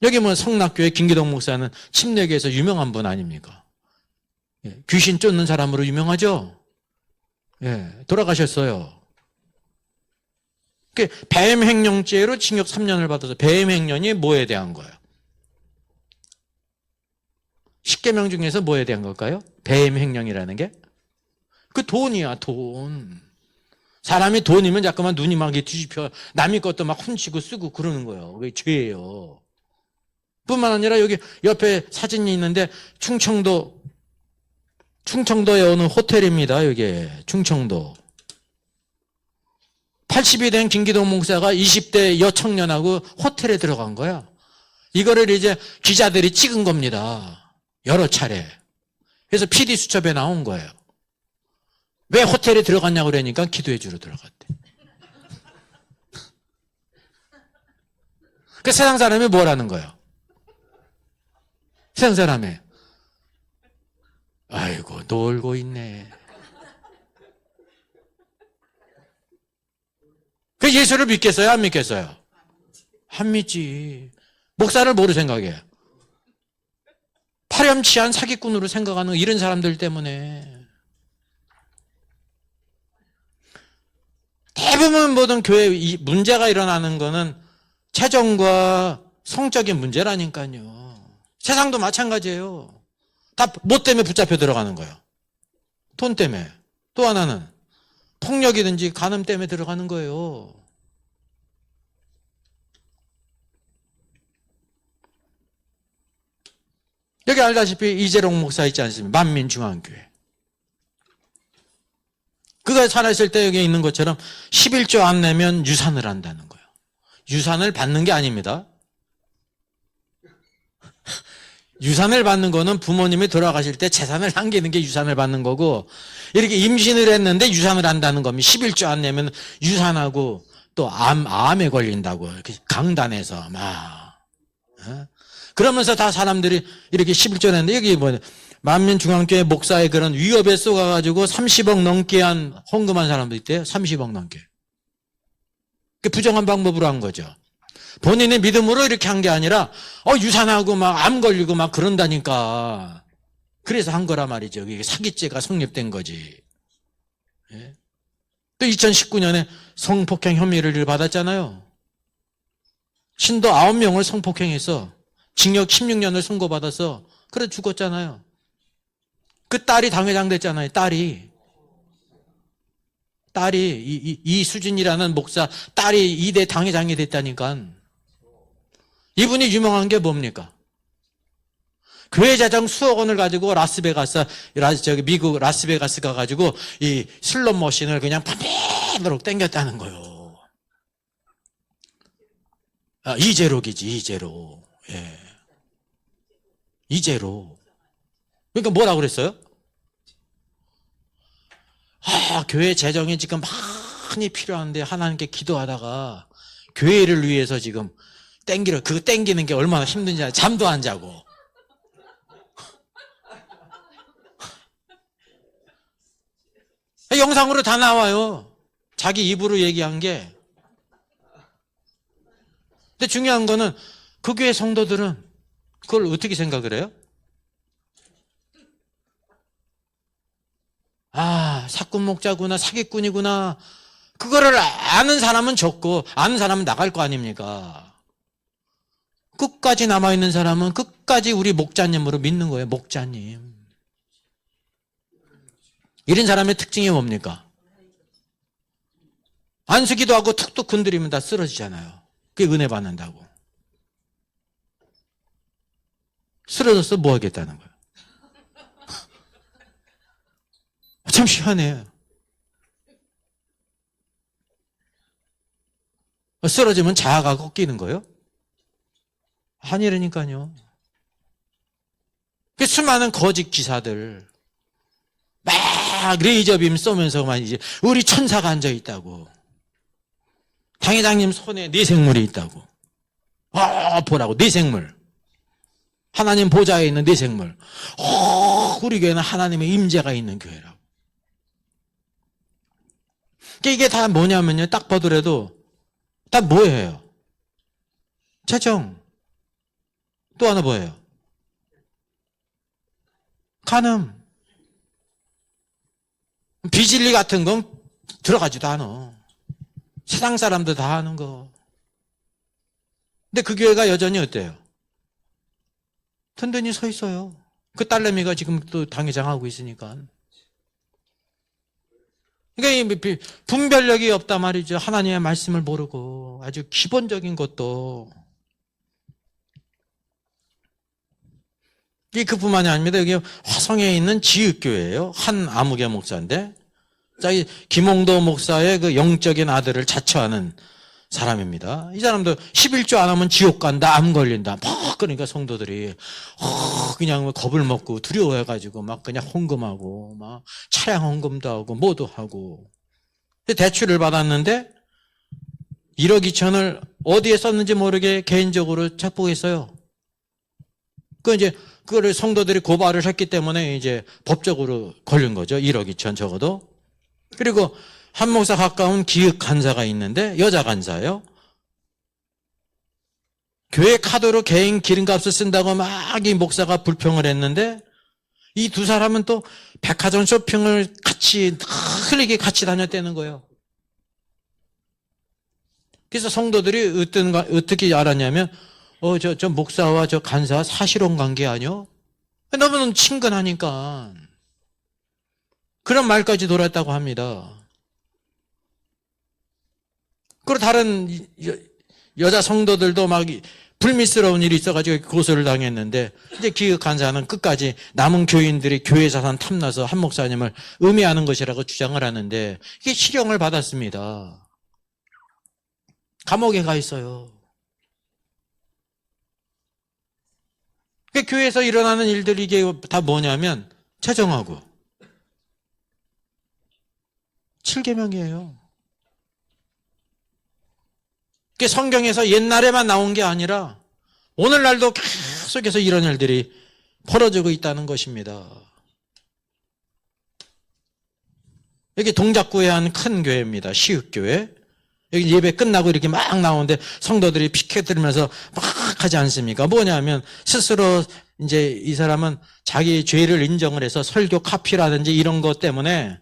여기 뭐 성락교회 김기동 목사는 침례교에서 유명한 분 아닙니까? 예, 귀신 쫓는 사람으로 유명하죠? 예, 돌아가셨어요. 뱀행령죄로 징역 3년을 받아서 뱀행령이 뭐에 대한 거예요? 10계명 중에서 뭐에 대한 걸까요? 뱀행령이라는 게? 그 돈이야, 돈. 사람이 돈이면 자꾸만 눈이 막 뒤집혀 남의 것도 막 훔치고 쓰고 그러는 거예요. 그게 죄예요. 뿐만 아니라 여기 옆에 사진이 있는데 충청도에 어느 호텔입니다. 여기 충청도. 80이 된 김기동 목사가 20대 여청년하고 호텔에 들어간 거야. 이거를 이제 기자들이 찍은 겁니다. 여러 차례. 그래서 PD 수첩에 나온 거예요. 왜 호텔에 들어갔냐고 그러니까 기도해 주러 들어갔대. 그 세상 사람이 뭐라는 거예요? 세상 사람이 아이고 놀고 있네. 그 예수를 믿겠어요? 안 믿겠어요? 안 믿지. 목사를 뭐로 생각해? 파렴치한 사기꾼으로 생각하는 이런 사람들 때문에. 대부분 모든 교회 문제가 일어나는 거는 재정과 성적인 문제라니까요. 세상도 마찬가지예요. 다 뭐 때문에 붙잡혀 들어가는 거예요? 돈 때문에. 또 하나는 폭력이든지 간음 때문에 들어가는 거예요. 여기 알다시피 이재롱 목사 있지 않습니까? 만민중앙교회. 그가 살아있을 때 여기 있는 것처럼 11조 안 내면 유산을 한다는 거예요. 유산을 받는 게 아닙니다. 유산을 받는 거는 부모님이 돌아가실 때 재산을 남기는 게 유산을 받는 거고, 이렇게 임신을 했는데 유산을 한다는 겁니다. 11조 안 내면 유산하고 또 암에 걸린다고 이렇게 강단에서 막. 그러면서 다 사람들이 이렇게 11조 냈는데 여기 뭐 만민중앙교회 목사의 그런 위협에 쏘가가지고 30억 넘게 한 헌금한 사람도 있대요. 30억 넘게. 부정한 방법으로 한 거죠. 본인의 믿음으로 이렇게 한 게 아니라 유산하고 막 암 걸리고 막 그런다니까. 그래서 한 거라 말이죠. 이게 사기죄가 성립된 거지. 예? 또 2019년에 성폭행 혐의를 받았잖아요. 신도 9명을 성폭행해서 징역 16년을 선고받아서 그래 죽었잖아요. 그 딸이 당회장 됐잖아요. 딸이 이수진이라는 목사 딸이 2대 당회장이 됐다니까. 이분이 유명한 게 뭡니까? 교회 재정 수억 원을 가지고 미국 라스베가스 가가지고 이 슬롯 머신을 그냥 밤새도록 땡겼다는 거예요. 이재록이지, 이재록. 예. 이재록. 그러니까 뭐라고 그랬어요? 교회 재정이 지금 많이 필요한데 하나님께 기도하다가 교회를 위해서 지금 그거 땡기는 게 얼마나 힘든지 잠도 안 자고. 영상으로 다 나와요. 자기 입으로 얘기한 게. 근데 중요한 거는 그 교회 성도들은 그걸 어떻게 생각을 해요? 사꾼 목자구나, 사기꾼이구나. 그거를 아는 사람은 적고 아는 사람은 나갈 거 아닙니까? 끝까지 남아있는 사람은 끝까지 우리 목자님으로 믿는 거예요. 목자님. 이런 사람의 특징이 뭡니까? 안수기도 하고 툭툭 건드리면 다 쓰러지잖아요. 그게 은혜 받는다고. 쓰러져서 뭐 하겠다는 거예요? 참 희한해. 쓰러지면 자아가 꺾이는 거예요? 아니라니까요. 수많은 거짓 기사들 막 레이저빔 쏘면서만 이제 우리 천사가 앉아 있다고. 당회장님 손에 뇌생물이 있다고. 보라고 뇌생물. 하나님 보좌에 있는 뇌생물. 우리 교회는 하나님의 임재가 있는 교회라고. 이게 다 뭐냐면요. 딱 보더라도 다 뭐예요? 재정. 또 하나 뭐예요? 간음. 비진리 같은 건 들어가지도 않아. 세상 사람들 다 하는 거. 근데 그 교회가 여전히 어때요? 든든히 서 있어요. 그 딸내미가 지금 또 당회장하고 있으니까. 그러니까 이 분별력이 없단 말이죠. 하나님의 말씀을 모르고 아주 기본적인 것도. 이 그뿐만이 아닙니다. 여기 화성에 있는 지읒교회예요. 한 아무개 목사인데, 자, 이 김홍도 목사의 그 영적인 아들을 자처하는 사람입니다. 이 사람도 11조 안 하면 지옥 간다, 암 걸린다. 막 그러니까 성도들이 그냥 겁을 먹고 두려워해가지고 막 그냥 헌금하고 막 차량 헌금도 하고 뭐도 하고. 대출을 받았는데 1억 2천을 어디에 썼는지 모르게 개인적으로 착복했어요. 그 이제 그거를 성도들이 고발을 했기 때문에 이제 법적으로 걸린 거죠. 1억 2천 적어도. 그리고 한 목사 가까운 기획 간사가 있는데 여자 간사예요. 교회 카드로 개인 기름값을 쓴다고 막 이 목사가 불평을 했는데 이 두 사람은 또 백화점 쇼핑을 같이 흘리게 같이 다녔다는 거예요. 그래서 성도들이 어떻게 알았냐면 저 목사와 저 간사 사실혼 관계 아니요? 너무 친근하니까 그런 말까지 돌았다고 합니다. 그리고 다른 여자 성도들도 막 불미스러운 일이 있어가지고 고소를 당했는데 이제 기획 간사는 끝까지 남은 교인들이 교회 자산 탐나서 한 목사님을 음해하는 것이라고 주장을 하는데 이게 실형을 받았습니다. 감옥에 가 있어요. 교회에서 일어나는 일들이 이게 다 뭐냐면 채정하고 7계명이에요. 성경에서 옛날에만 나온 게 아니라 오늘날도 계속해서 이런 일들이 벌어지고 있다는 것입니다. 여기 동작구에 한 큰 교회입니다. 시읒교회. 여기 예배 끝나고 이렇게 막 나오는데 성도들이 피켓 들면서 막 하지 않습니까? 뭐냐면 스스로 이제 이 사람은 자기 죄를 인정을 해서 설교 카피라든지 이런 것 때문에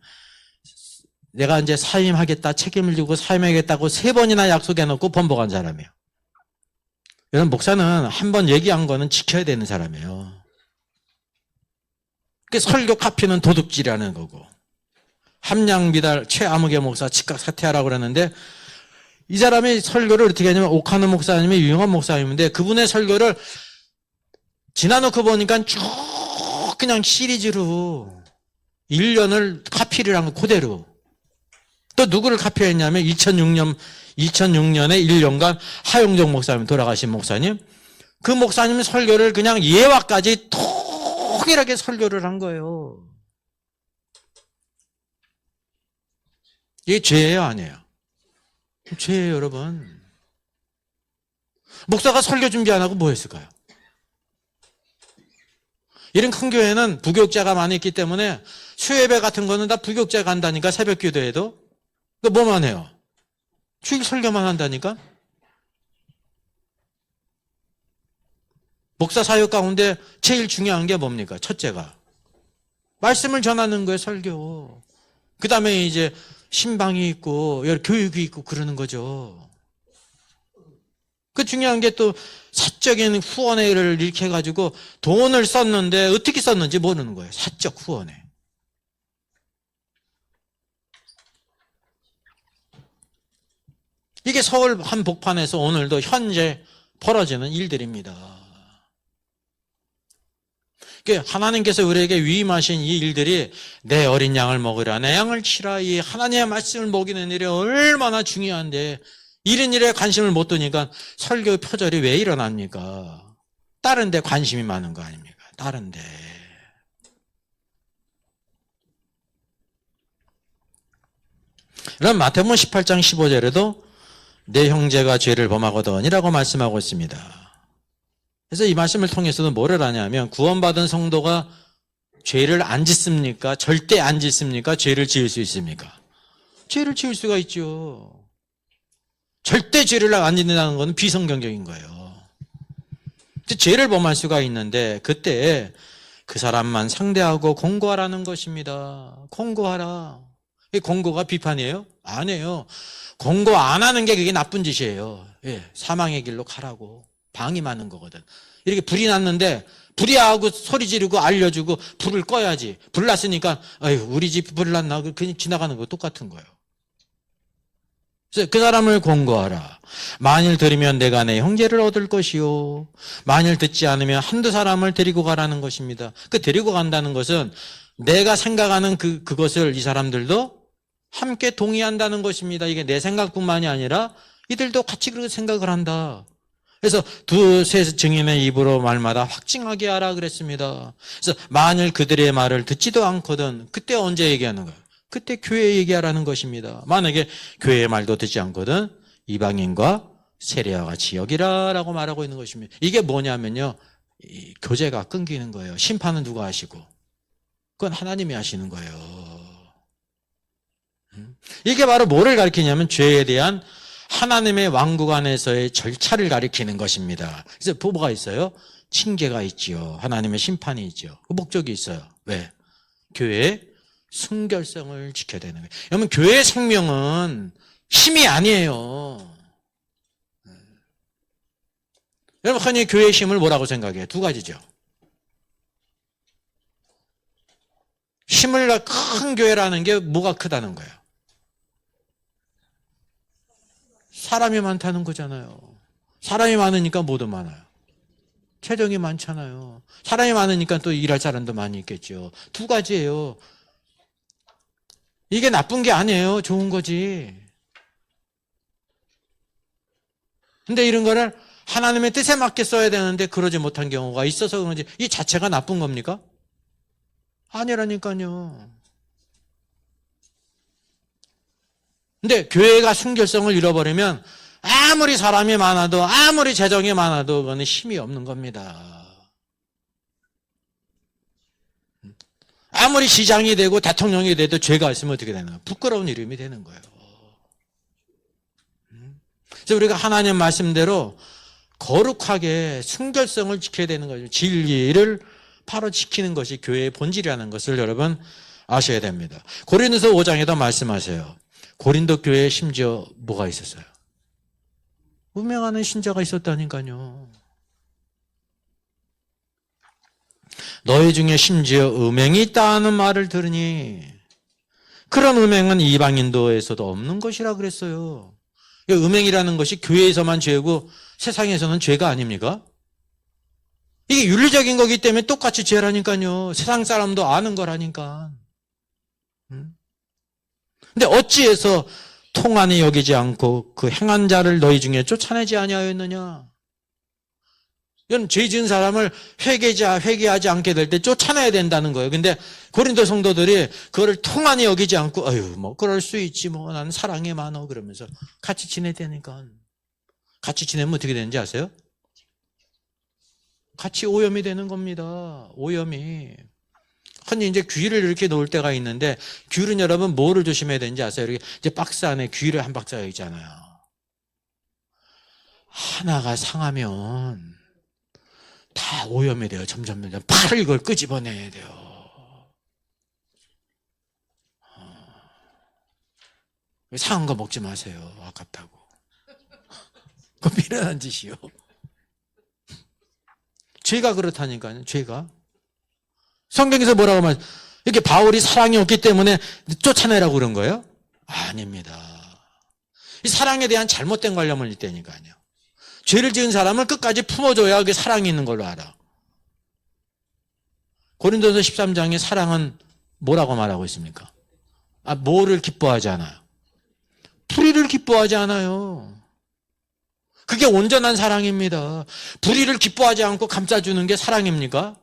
내가 이제 사임하겠다, 책임을 지고 사임하겠다고 3번이나 약속해놓고 번복한 사람이에요. 여러분, 목사는 한 번 얘기한 거는 지켜야 되는 사람이에요. 설교 카피는 도둑질이라는 거고. 함량미달 최아무개 목사 즉각 사퇴하라고 그러는데 이 사람이 설교를 어떻게 하냐면 오카노 목사님이 유용한 목사님인데 그분의 설교를 지나놓고 보니까 쭉 그냥 시리즈로 1년을 카피를 한 거 그대로. 또 누구를 카피했냐면 2006년에 1년간 하용정 목사님 돌아가신 목사님. 그 목사님 설교를 그냥 예화까지 통일하게 설교를 한 거예요. 이게 죄예요, 아니에요? 죄예요, 여러분. 목사가 설교 준비 안 하고 뭐 했을까요? 이런 큰 교회는 부교육자가 많이 있기 때문에 수예배 같은 거는 다 부교육자가 한다니까, 새벽 기도에도. 뭐만 해요? 주일 설교만 한다니까? 목사 사역 가운데 제일 중요한 게 뭡니까? 첫째가 말씀을 전하는 거예요, 설교. 그 다음에 이제 신방이 있고 교육이 있고 그러는 거죠. 그 중요한 게 또 사적인 후원회를 이렇게 해가지고 돈을 썼는데 어떻게 썼는지 모르는 거예요. 사적 후원회. 이게 서울 한복판에서 오늘도 현재 벌어지는 일들입니다. 하나님께서 우리에게 위임하신 이 일들이 내 어린 양을 먹으라, 내 양을 치라, 이 하나님의 말씀을 먹이는 일이 얼마나 중요한데 이런 일에 관심을 못 두니까 설교 표절이 왜 일어납니까? 다른 데 관심이 많은 거 아닙니까? 다른 데. 그럼 마태복음 18장 15절에도 내 형제가 죄를 범하거든이라고 말씀하고 있습니다. 그래서 이 말씀을 통해서도 뭐를 하냐면 구원받은 성도가 죄를 안 짓습니까? 절대 안 짓습니까? 죄를 지을 수 있습니까? 죄를 지을 수가 있죠. 절대 죄를 안 짓는다는 것은 비성경적인 거예요. 죄를 범할 수가 있는데 그때 그 사람만 상대하고 공고하라는 것입니다. 공고하라. 이 공고가 비판이에요? 아니에요. 공고 안 하는 게 그게 나쁜 짓이에요. 예, 사망의 길로 가라고. 방임하는 거거든. 이렇게 불이 났는데 불이하고 소리 지르고 알려주고 불을 꺼야지. 불 났으니까 아유 우리 집 불 났나 그냥 지나가는 거 똑같은 거예요. 그래서 그 사람을 공고하라. 만일 들으면 내가 내 형제를 얻을 것이요. 만일 듣지 않으면 한두 사람을 데리고 가라는 것입니다. 그 데리고 간다는 것은 내가 생각하는 그것을 이 사람들도 함께 동의한다는 것입니다. 이게 내 생각뿐만이 아니라 이들도 같이 그렇게 생각을 한다. 그래서 두세 증인의 입으로 말마다 확증하게 하라 그랬습니다. 그래서 만일 그들의 말을 듣지도 않거든 그때 언제 얘기하는 거예요? 그때 교회 얘기하라는 것입니다. 만약에 교회의 말도 듣지 않거든 이방인과 세례와 같이 여기라라고 말하고 있는 것입니다. 이게 뭐냐면요. 이 교제가 끊기는 거예요. 심판은 누가 하시고? 그건 하나님이 하시는 거예요. 이게 바로 뭐를 가리키냐면 죄에 대한 하나님의 왕국 안에서의 절차를 가리키는 것입니다. 그래서 뭐가 있어요? 징계가 있지요. 하나님의 심판이 있죠. 그 목적이 있어요. 왜? 교회의 순결성을 지켜야 되는 거예요. 여러분 교회의 생명은 힘이 아니에요. 여러분 흔히 교회의 힘을 뭐라고 생각해요? 두 가지죠. 힘을 큰 교회라는 게 뭐가 크다는 거예요? 사람이 많다는 거잖아요. 사람이 많으니까 뭐도 많아요. 재정이 많잖아요. 사람이 많으니까 또 일할 사람도 많이 있겠죠. 두 가지예요. 이게 나쁜 게 아니에요. 좋은 거지. 근데 이런 거를 하나님의 뜻에 맞게 써야 되는데 그러지 못한 경우가 있어서 그런지 이 자체가 나쁜 겁니까? 아니라니까요. 근데 교회가 순결성을 잃어버리면 아무리 사람이 많아도 아무리 재정이 많아도 그거는 힘이 없는 겁니다. 아무리 시장이 되고 대통령이 돼도 죄가 있으면 어떻게 되는 거예요? 부끄러운 이름이 되는 거예요. 그래서 우리가 하나님 말씀대로 거룩하게 순결성을 지켜야 되는 거죠. 진리를 바로 지키는 것이 교회의 본질이라는 것을 여러분 아셔야 됩니다. 고린도서 5장에도 말씀하세요. 고린도 교회에 심지어 뭐가 있었어요? 음행하는 신자가 있었다니까요. 너희 중에 심지어 음행이 있다는 말을 들으니 그런 음행은 이방인도에서도 없는 것이라 그랬어요. 음행이라는 것이 교회에서만 죄고 세상에서는 죄가 아닙니까? 이게 윤리적인 거기 때문에 똑같이 죄라니까요. 세상 사람도 아는 거라니까. 근데 어찌해서 통한이 여기지 않고 그 행한 자를 너희 중에 쫓아내지 아니하였느냐? 이건 죄 지은 사람을 회개하지 않게 될 때 쫓아내야 된다는 거예요. 근데 고린도 성도들이 그거를 통한이 여기지 않고 아유 뭐 그럴 수 있지 뭐 나는 사랑이 많어 그러면서 같이 지내다니까. 같이 지내면 어떻게 되는지 아세요? 같이 오염이 되는 겁니다. 오염이. 흔히 이제 귀를 이렇게 놓을 때가 있는데 귀는 여러분 뭐를 조심해야 되는지 아세요? 이렇게 이제 박스 안에 귀를 한 박스가 있잖아요. 하나가 상하면 다 오염이 돼요. 점점 팔을 이걸 끄집어내야 돼요. 상한 거 먹지 마세요. 아깝다고. 그거 미련한 짓이요. 죄가 그렇다니까요. 죄가. 성경에서 뭐라고 말해요? 이렇게 바울이 사랑이 없기 때문에 쫓아내라고 그런 거예요? 아닙니다. 이 사랑에 대한 잘못된 관념을 있다니까요. 죄를 지은 사람을 끝까지 품어줘야 그게 사랑이 있는 걸로 알아. 고린도서 13장에 사랑은 뭐라고 말하고 있습니까? 뭐를 기뻐하지 않아요? 불의를 기뻐하지 않아요. 그게 온전한 사랑입니다. 불의를 기뻐하지 않고 감싸주는 게 사랑입니까?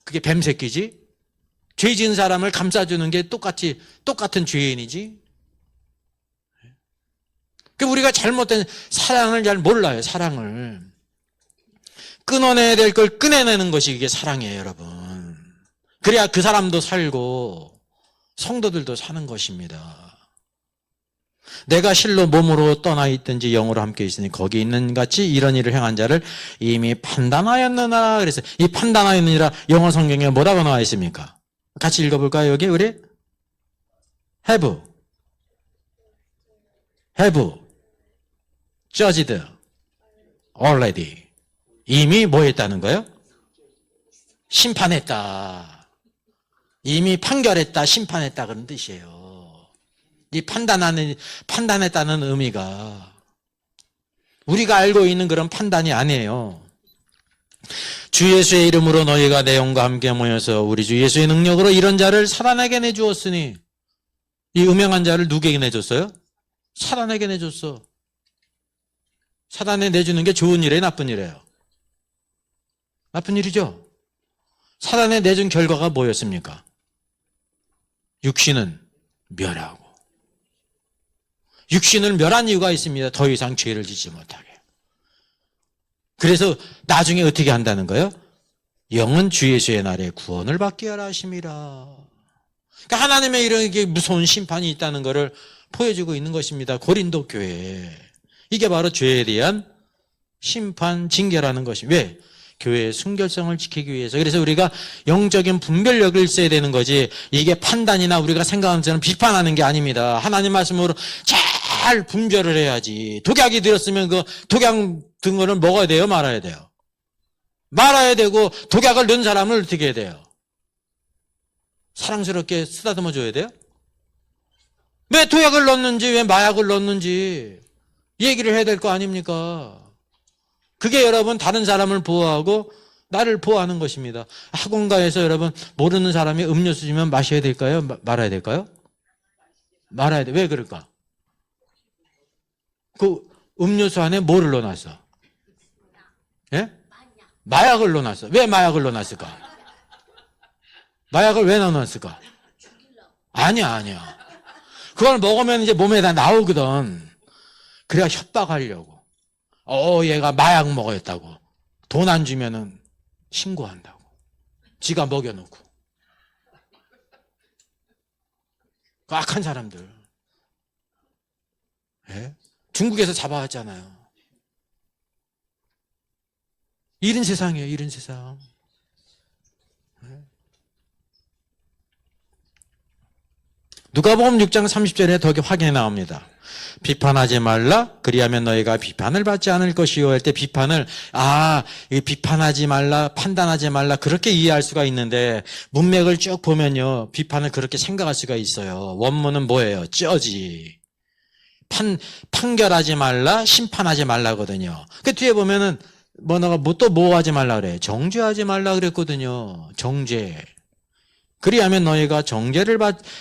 그게 뱀새끼지? 죄 지은 사람을 감싸주는 게 똑같은 죄인이지? 우리가 잘못된 사랑을 잘 몰라요, 사랑을. 끊어내야 될 걸 끊어내는 것이 이게 사랑이에요, 여러분. 그래야 그 사람도 살고 성도들도 사는 것입니다. 내가 실로 몸으로 떠나 있든지 영으로 함께 있으니 거기 있는 같이 이런 일을 행한 자를 이미 판단하였느나. 그래서 이 판단하였느니라 영어 성경에 뭐라고 나와 있습니까? 같이 읽어볼까요? 여기 우리 have judged already. 이미 뭐 했다는 거예요? 심판했다. 이미 판결했다, 심판했다 그런 뜻이에요. 이 판단했다는 의미가 우리가 알고 있는 그런 판단이 아니에요. 주 예수의 이름으로 너희가 내 영과 함께 모여서 우리 주 예수의 능력으로 이런 자를 사단에게 내주었으니, 이 음행한 자를 누구에게 내줬어요? 사단에게 내줬어. 사단에 내주는 게 좋은 일이에요, 나쁜 일이에요? 나쁜 일이죠. 사단에 내준 결과가 뭐였습니까? 육신은 멸하고. 육신을 멸한 이유가 있습니다. 더 이상 죄를 짓지 못하게. 그래서 나중에 어떻게 한다는 거예요? 영은 주 예수의 날에 구원을 받게 하라 하심이라. 그러니까 하나님의 이렇게 무서운 심판이 있다는 것을 보여주고 있는 것입니다. 고린도 교회에. 이게 바로 죄에 대한 심판, 징계라는 것이. 왜? 교회의 순결성을 지키기 위해서. 그래서 우리가 영적인 분별력을 있어야 되는 거지, 이게 판단이나 우리가 생각하는 것처럼 비판하는 게 아닙니다. 하나님 말씀으로 잘 분별을 해야지. 독약이 들었으면 그 독약 든 거를 먹어야 돼요, 말아야 돼요? 말아야 되고, 독약을 넣은 사람을 어떻게 해야 돼요? 사랑스럽게 쓰다듬어 줘야 돼요? 왜 독약을 넣었는지, 왜 마약을 넣었는지 얘기를 해야 될 거 아닙니까? 그게 여러분 다른 사람을 보호하고 나를 보호하는 것입니다. 학원가에서 여러분 모르는 사람이 음료수 주면 마셔야 될까요? 말아야 될까요? 말아야 돼. 왜 그럴까? 그 음료수 안에 뭐를 넣어놨어? 예? 마약을 넣어놨어. 왜 마약을 넣어놨을까? 마약을 왜 넣어놨을까? 아니야. 그걸 먹으면 이제 몸에 다 나오거든. 그래야 협박하려고. 얘가 마약 먹었다고. 돈 안 주면은 신고한다고. 지가 먹여놓고. 그 악한 사람들. 예? 중국에서 잡아왔잖아요. 이런 세상이에요, 이런 세상. 예? 누가복음 6장 30절에 더 확인해 나옵니다. 비판하지 말라. 그리하면 너희가 비판을 받지 않을 것이요. 할 때 비판을 비판하지 말라, 판단하지 말라 그렇게 이해할 수가 있는데, 문맥을 쭉 보면요, 비판을 그렇게 생각할 수가 있어요. 원문은 뭐예요? 쩌지. 판결하지 말라, 심판하지 말라거든요. 그 뒤에 보면은 또 뭐 하지 말라 그래? 정죄하지 말라 그랬거든요. 정죄. 그리하면 너희가 정죄를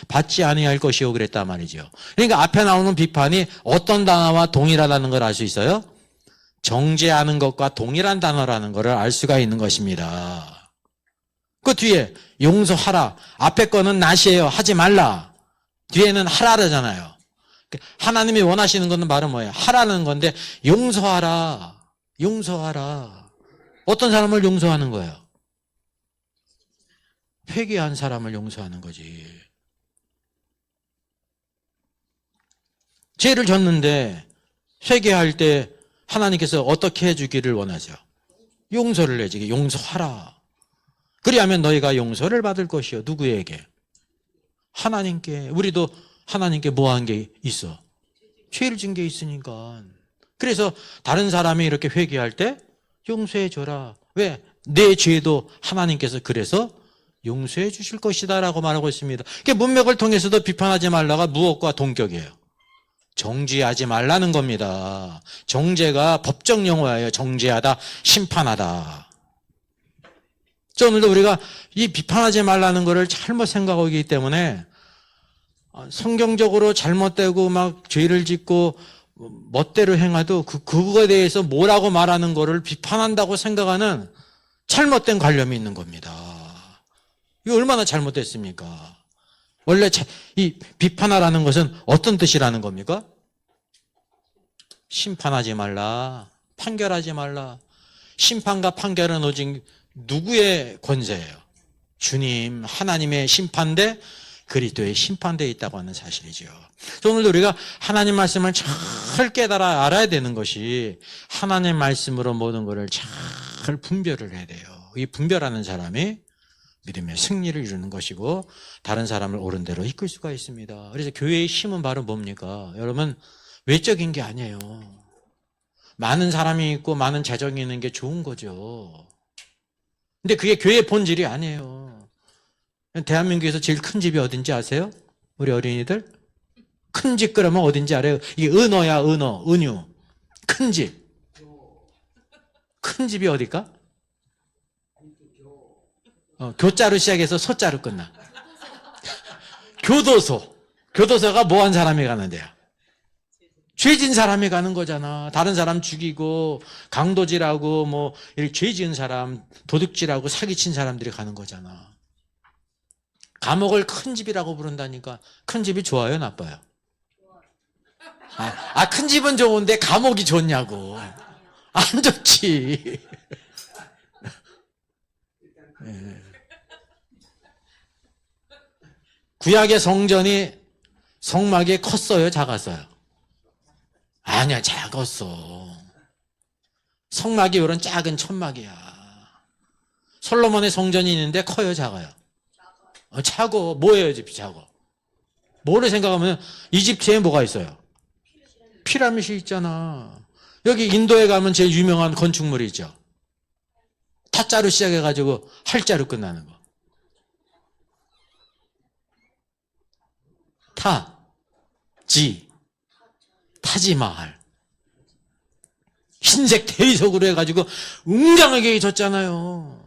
받지 아니할 것이요 그랬단 말이죠. 그러니까 앞에 나오는 비판이 어떤 단어와 동일하다는 걸 알 수 있어요? 정죄하는 것과 동일한 단어라는 것을 알 수가 있는 것입니다. 그 뒤에 용서하라. 앞에 거는 낫이에요. 하지 말라. 뒤에는 하라잖아요. 하나님이 원하시는 것은 말은 뭐예요? 하라는 건데, 용서하라. 용서하라. 어떤 사람을 용서하는 거예요? 회개한 사람을 용서하는 거지. 죄를 졌는데 회개할 때 하나님께서 어떻게 해주기를 원하죠? 용서를 해주기. 용서하라. 그리하면 너희가 용서를 받을 것이요. 누구에게? 하나님께. 우리도 하나님께 뭐 한 게 있어? 죄를 진 게 있으니까. 그래서 다른 사람이 이렇게 회개할 때 용서해 줘라. 왜? 내 죄도 하나님께서 그래서 용서해 주실 것이다 라고 말하고 있습니다. 문맥을 통해서도 비판하지 말라가 무엇과 동격이에요? 정죄하지 말라는 겁니다. 정죄가 법적 용어예요. 정죄하다, 심판하다. 오늘도 우리가 이 비판하지 말라는 것을 잘못 생각하고 있기 때문에 성경적으로 잘못되고 막 죄를 짓고 멋대로 행해도 그거에 대해서 뭐라고 말하는 것을 비판한다고 생각하는 잘못된 관념이 있는 겁니다. 이거 얼마나 잘못됐습니까? 원래 이 비판하라는 것은 어떤 뜻이라는 겁니까? 심판하지 말라, 판결하지 말라. 심판과 판결은 오직 누구의 권세예요? 주님, 하나님의 심판대 그리스도의 심판되어 있다고 하는 사실이죠. 오늘도 우리가 하나님 말씀을 잘 깨달아 알아야 되는 것이 하나님 말씀으로 모든 것을 잘 분별을 해야 돼요. 이 분별하는 사람이 믿음의 승리를 이루는 것이고 다른 사람을 옳은 대로 이끌 수가 있습니다. 그래서 교회의 힘은 바로 뭡니까? 여러분, 외적인 게 아니에요. 많은 사람이 있고 많은 재정이 있는 게 좋은 거죠. 근데 그게 교회의 본질이 아니에요. 대한민국에서 제일 큰 집이 어딘지 아세요? 우리 어린이들? 큰 집 그러면 어딘지 알아요? 이게 은어야, 은어, 은유. 큰 집. 큰 집이 어딜까? 교자로 시작해서 소자로 끝나. 교도소. 교도소가 뭐한 사람이 가는 데야? 죄진 사람이 가는 거잖아. 다른 사람 죽이고 강도질하고 뭐 이렇게 죄 지은 사람, 도둑질하고 사기친 사람들이 가는 거잖아. 감옥을 큰 집이라고 부른다니까. 큰 집이 좋아요, 나빠요? 큰 집은 좋은데 감옥이 좋냐고. 안 좋지. 네. 구약의 성전이 성막이 컸어요, 작았어요? 아니야, 작았어. 성막이 이런 작은 천막이야. 솔로몬의 성전이 있는데 커요, 작아요? 작어. 뭐예요, 집이 작어? 뭐를 생각하면 이집트에 뭐가 있어요? 피라미드 있잖아. 여기 인도에 가면 제일 유명한 건축물이 있죠. 타자로 시작해가지고 할자로 끝나는 거. 타지마할. 흰색 대리석으로 해가지고 웅장하게 졌잖아요.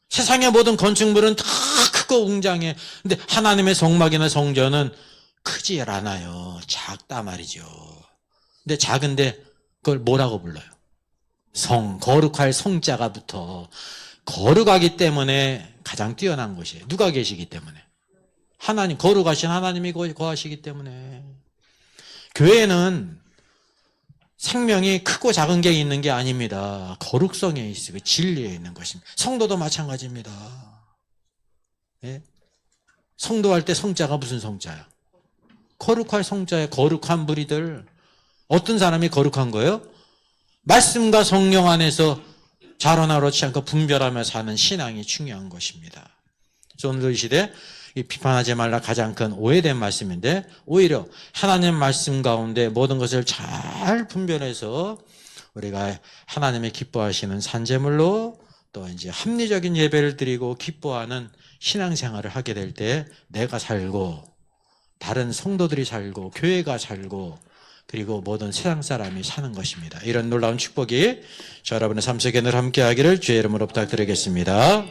세상의 모든 건축물은 다 크고 웅장해. 근데 하나님의 성막이나 성전은 크지 않아요. 작다 말이죠. 근데 작은데 그걸 뭐라고 불러요? 거룩할 성자가 붙어. 거룩하기 때문에 가장 뛰어난 것이에요. 누가 계시기 때문에? 하나님, 거룩하신 하나님이 거하시기 때문에. 교회는 생명이 크고 작은 게 있는 게 아닙니다. 거룩성에 있고 진리에 있는 것입니다. 성도도 마찬가지입니다. 예? 성도할 때 성자가 무슨 성자야? 거룩할 성자의 거룩한 무리들. 어떤 사람이 거룩한 거예요? 말씀과 성령 안에서 자로나 그렇지 않고 분별하며 사는 신앙이 중요한 것입니다. 오늘도 이 시대 비판하지 말라 가장 큰 오해된 말씀인데, 오히려 하나님 말씀 가운데 모든 것을 잘 분별해서 우리가 하나님의 기뻐하시는 산제물로 또 이제 합리적인 예배를 드리고 기뻐하는 신앙생활을 하게 될 때 내가 살고 다른 성도들이 살고 교회가 살고 그리고 모든 세상 사람이 사는 것입니다. 이런 놀라운 축복이 저 여러분의 삶 속에 늘 함께하기를 주의 이름으로 부탁드리겠습니다.